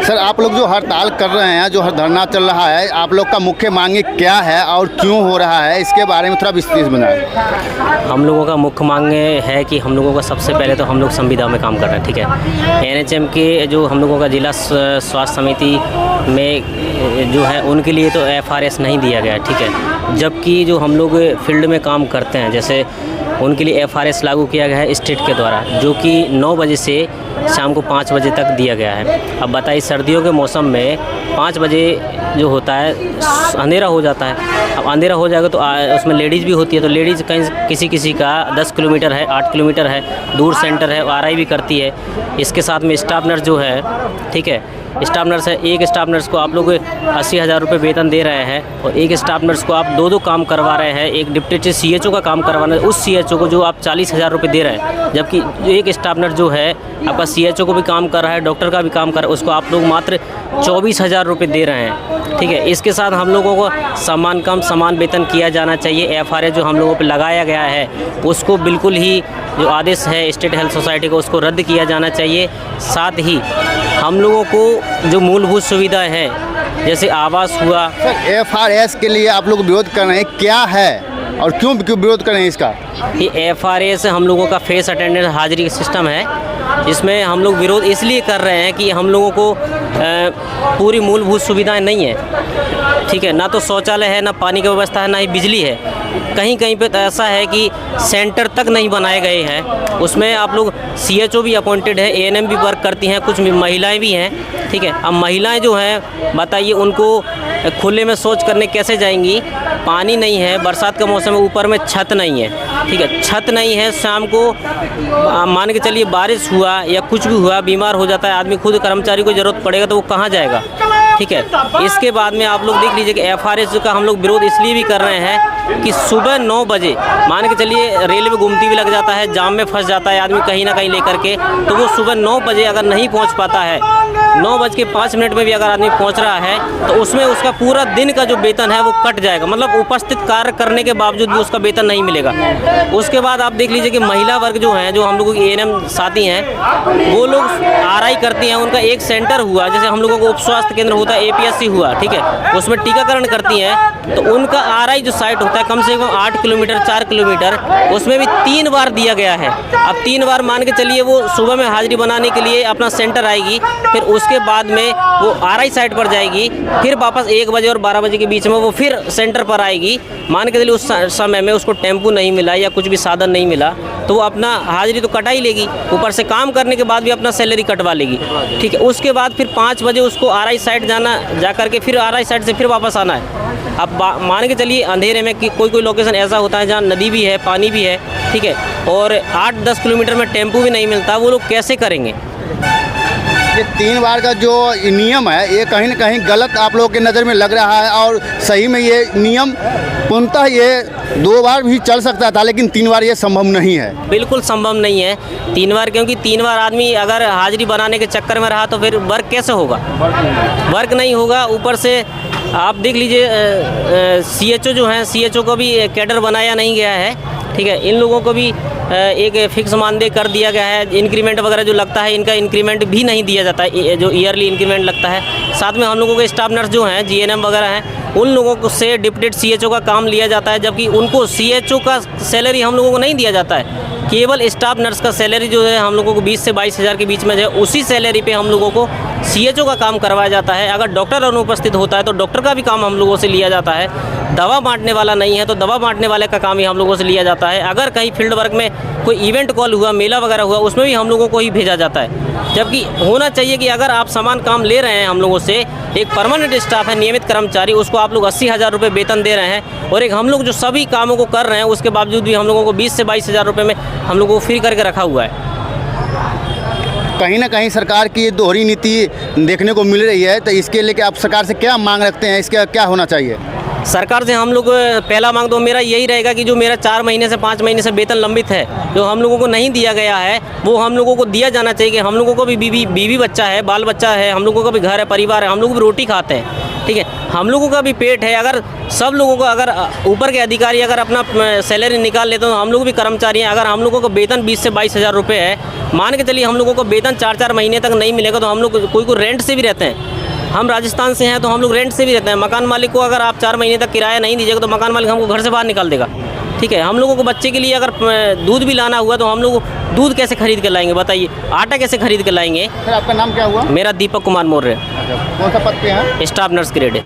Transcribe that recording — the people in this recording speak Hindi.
सर, आप लोग जो हड़ताल कर रहे हैं, जो धरना चल रहा है, आप लोग का मुख्य मांग क्या है और क्यों हो रहा है, इसके बारे में थोड़ा विस्तृत बनाएं। हम लोगों का मुख्य मांग है कि हम लोगों का सबसे पहले तो हम लोग संविदा में काम कर रहे हैं, ठीक है। एनएचएम के जो हम लोगों का जिला स्वास्थ्य समिति में जो है उनके लिए तो एफआरएस नहीं दिया गया, ठीक है। जबकि जो हम लोग फील्ड में काम करते हैं, जैसे उनके लिए एफआरएस लागू किया गया है स्टेट के द्वारा, जो कि 9 बजे से शाम को 5 बजे तक दिया गया है। अब बताइए, सर्दियों के मौसम में 5 बजे जो होता है अंधेरा हो जाता है। अब अंधेरा हो जाएगा तो उसमें लेडीज़ भी होती है, तो लेडीज़ कहीं किसी का 10 किलोमीटर है, 8 किलोमीटर है, दूर सेंटर है, आरआई भी करती है। इसके साथ में स्टाफ नर्स जो है, ठीक है, स्टाफ नर्स है, एक स्टाफ नर्स को आप लोग 80,000 रुपये वेतन दे रहे हैं और एक स्टाफ नर्स को आप 2 काम करवा रहे हैं। एक डिप्टी सीएचओ का काम करवाना है, उस सीएचओ को जो आप 40,000 रुपये दे रहे हैं, जबकि एक स्टाफ नर्स जो है आपका सीएचओ को भी काम कर रहा है, डॉक्टर का भी काम कर रहा है, उसको आप लोग मात्र 24,000 रुपये दे रहे हैं, ठीक है। इसके साथ हम लोगों को समान काम समान वेतन किया जाना चाहिए। एफआरएस जो हम लोगों पर लगाया गया है उसको बिल्कुल ही, जो आदेश है स्टेट हेल्थ सोसाइटी का, उसको रद्द किया जाना चाहिए। साथ ही हम लोगों को जो मूलभूत सुविधा है, जैसे आवास हुआ। सर, एफआरएस के लिए आप लोग विरोध कर रहे हैं, क्या है और क्यों विरोध कर रहे हैं इसका? ये एफआरएस हम लोगों का फेस अटेंडेंस हाजिरी सिस्टम है, जिसमें हम लोग विरोध इसलिए कर रहे हैं कि हम लोगों को पूरी मूलभूत सुविधाएं नहीं है, ठीक है। ना तो शौचालय है, ना पानी की व्यवस्था है, ना ही बिजली है। कहीं कहीं पे तो ऐसा है कि सेंटर तक नहीं बनाए गए हैं। उसमें आप लोग सीएचओ भी अपॉइंटेड है, एएनएम भी वर्क करती हैं, कुछ महिलाएं भी हैं, ठीक है। अब महिलाएं जो हैं, बताइए उनको खुले में शौच करने कैसे जाएंगी? पानी नहीं है, बरसात का मौसम है, ऊपर में छत नहीं है, ठीक है। छत नहीं है, शाम को मान के चलिए बारिश हुआ या कुछ भी हुआ, बीमार हो जाता है आदमी, खुद कर्मचारी को ज़रूरत पड़ेगा तो वो कहाँ जाएगा, ठीक है। इसके बाद में आप लोग देख लीजिए कि एफआरएस का हम लोग विरोध इसलिए भी कर रहे हैं कि सुबह 9 बजे मान के चलिए रेलवे घूमती भी लग जाता है, जाम में फंस जाता है आदमी कहीं ना कहीं लेकर के, तो वो सुबह 9 बजे अगर नहीं पहुंच पाता है, 9:05 में भी अगर आदमी पहुंच रहा है, तो उसमें उसका पूरा दिन का जो वेतन है वो कट जाएगा। मतलब उपस्थित कार्य करने के बावजूद भी उसका वेतन नहीं मिलेगा। उसके बाद आप देख लीजिए कि महिला वर्ग जो है, जो हम लोगों की एएनएम साथी हैं, वो लोग आरआई करती हैं। उनका एक सेंटर हुआ, जैसे हम लोगों को उप स्वास्थ्य केंद्र होता है, एपीएससी हुआ, ठीक है, उसमें टीकाकरण करती हैं, तो उनका आरआई जो साइट होता है कम से कम 8 किलोमीटर 4 किलोमीटर, उसमें भी 3 बार दिया गया है। अब 3 बार मान के चलिए वो सुबह में हाजिरी बनाने के लिए अपना सेंटर आएगी, फिर उसके बाद में वो आरआई साइट पर जाएगी, फिर वापस 1 बजे और 12 बजे के बीच में वो फिर सेंटर पर आएगी। मान के चलिए उस समय में उसको टेम्पू नहीं मिला या कुछ भी साधन नहीं मिला, तो वो अपना हाजिरी तो कटा ही लेगी, ऊपर से काम करने के बाद भी अपना सैलरी कटवा लेगी, ठीक है। उसके बाद फिर 5 बजे उसको आरआई साइट जा करके फिर आरआई साइट से फिर वापस आना है। अब मान के चलिए अंधेरे में कि कोई लोकेशन ऐसा होता है जहाँ नदी भी है, पानी भी है, ठीक है, और 8-10 किलोमीटर में टेम्पू भी नहीं मिलता, वो लोग कैसे करेंगे? ये 3 बार का जो नियम है, ये कहीं ना कहीं गलत आप लोगों के नज़र में लग रहा है, और सही में ये नियम पूर्णतः ये 2 बार भी चल सकता था, लेकिन 3 बार ये संभव नहीं है। बिल्कुल संभव नहीं है 3 बार, क्योंकि 3 बार आदमी अगर हाजिरी बनाने के चक्कर में रहा तो फिर वर्क कैसे होगा? वर्क नहीं होगा। ऊपर से आप देख लीजिए सीएचओ जो हैं, सीएचओ को भी कैडर बनाया नहीं गया है, ठीक है। इन लोगों को भी एक फिक्स मानदेय कर दिया गया है। इंक्रीमेंट वगैरह जो लगता है, इनका इंक्रीमेंट भी नहीं दिया जाता है, जो ईयरली इंक्रीमेंट लगता है। साथ में हम लोगों के स्टाफ नर्स जो हैं, जीएनएम वगैरह हैं, उन लोगों को से डिप्टी सीएचओ का काम लिया जाता है, जबकि उनको सीएचओ का सैलरी हम लोगों को नहीं दिया जाता है। केवल स्टाफ नर्स का सैलरी जो है हम लोगों को 20 से 22,000 के बीच में है, उसी सैलरी पे हम लोगों को सीएचओ का काम करवाया जाता है। अगर डॉक्टर अनुपस्थित होता है तो डॉक्टर का भी काम हम लोगों से लिया जाता है। दवा बांटने वाला नहीं है तो दवा बांटने वाले का काम ही हम लोगों से लिया जाता है। अगर कहीं फील्ड वर्क में कोई इवेंट कॉल हुआ, मेला वगैरह हुआ, उसमें भी हम लोगों को ही भेजा जाता है। जबकि होना चाहिए कि अगर आप समान काम ले रहे हैं हम लोगों से, एक परमानेंट स्टाफ है, नियमित कर्मचारी, उसको आप लोग 80,000 रुपये वेतन दे रहे हैं, और एक हम लोग जो सभी कामों को कर रहे हैं उसके बावजूद भी हम लोगों को 20 से 22,000 रुपये में हम लोगों को फ्री करके रखा हुआ है। कहीं ना कहीं सरकार की दोहरी नीति देखने को मिल रही है, तो इसके लेके आप सरकार से क्या मांग रखते हैं, इसका क्या होना चाहिए? सरकार से हम लोग पहला मांग तो मेरा यही रहेगा कि जो मेरा 4 महीने से 5 महीने से वेतन लंबित है, जो हम लोगों को नहीं दिया गया है, वो हम लोगों को दिया जाना चाहिए। कि हम लोगों को भी बीवी बच्चा है, बाल बच्चा है, हम लोगों का भी घर है, परिवार है, हम लोग भी रोटी खाते हैं, ठीक है, हम लोगों का भी पेट है। अगर सब लोगों को, अगर ऊपर के अधिकारी अगर अपना सैलरी निकाल लेते तो हम लोग भी कर्मचारी हैं। अगर हम लोगों को वेतन 20 से 22 हज़ार रुपये है, मान के चलिए हम लोगों को वेतन 4-4 महीने तक नहीं मिलेगा तो हम लोग कोई रेंट से भी रहते हैं। हम राजस्थान से हैं तो हम लोग रेंट से भी रहते हैं। मकान मालिक को अगर आप 4 महीने तक किराया नहीं दीजिएगा तो मकान मालिक हमको घर से बाहर निकाल देगा। ठीक है, हम लोगों को बच्चे के लिए अगर दूध भी लाना हुआ तो हम लोग दूध कैसे खरीद के लाएंगे बताइए, आटा कैसे खरीद के लाएंगे। सर आपका नाम क्या हुआ? मेरा दीपक कुमार मौर्य, अच्छा, कौन सा पद पे हैं? स्टाफ नर्स ग्रेड है।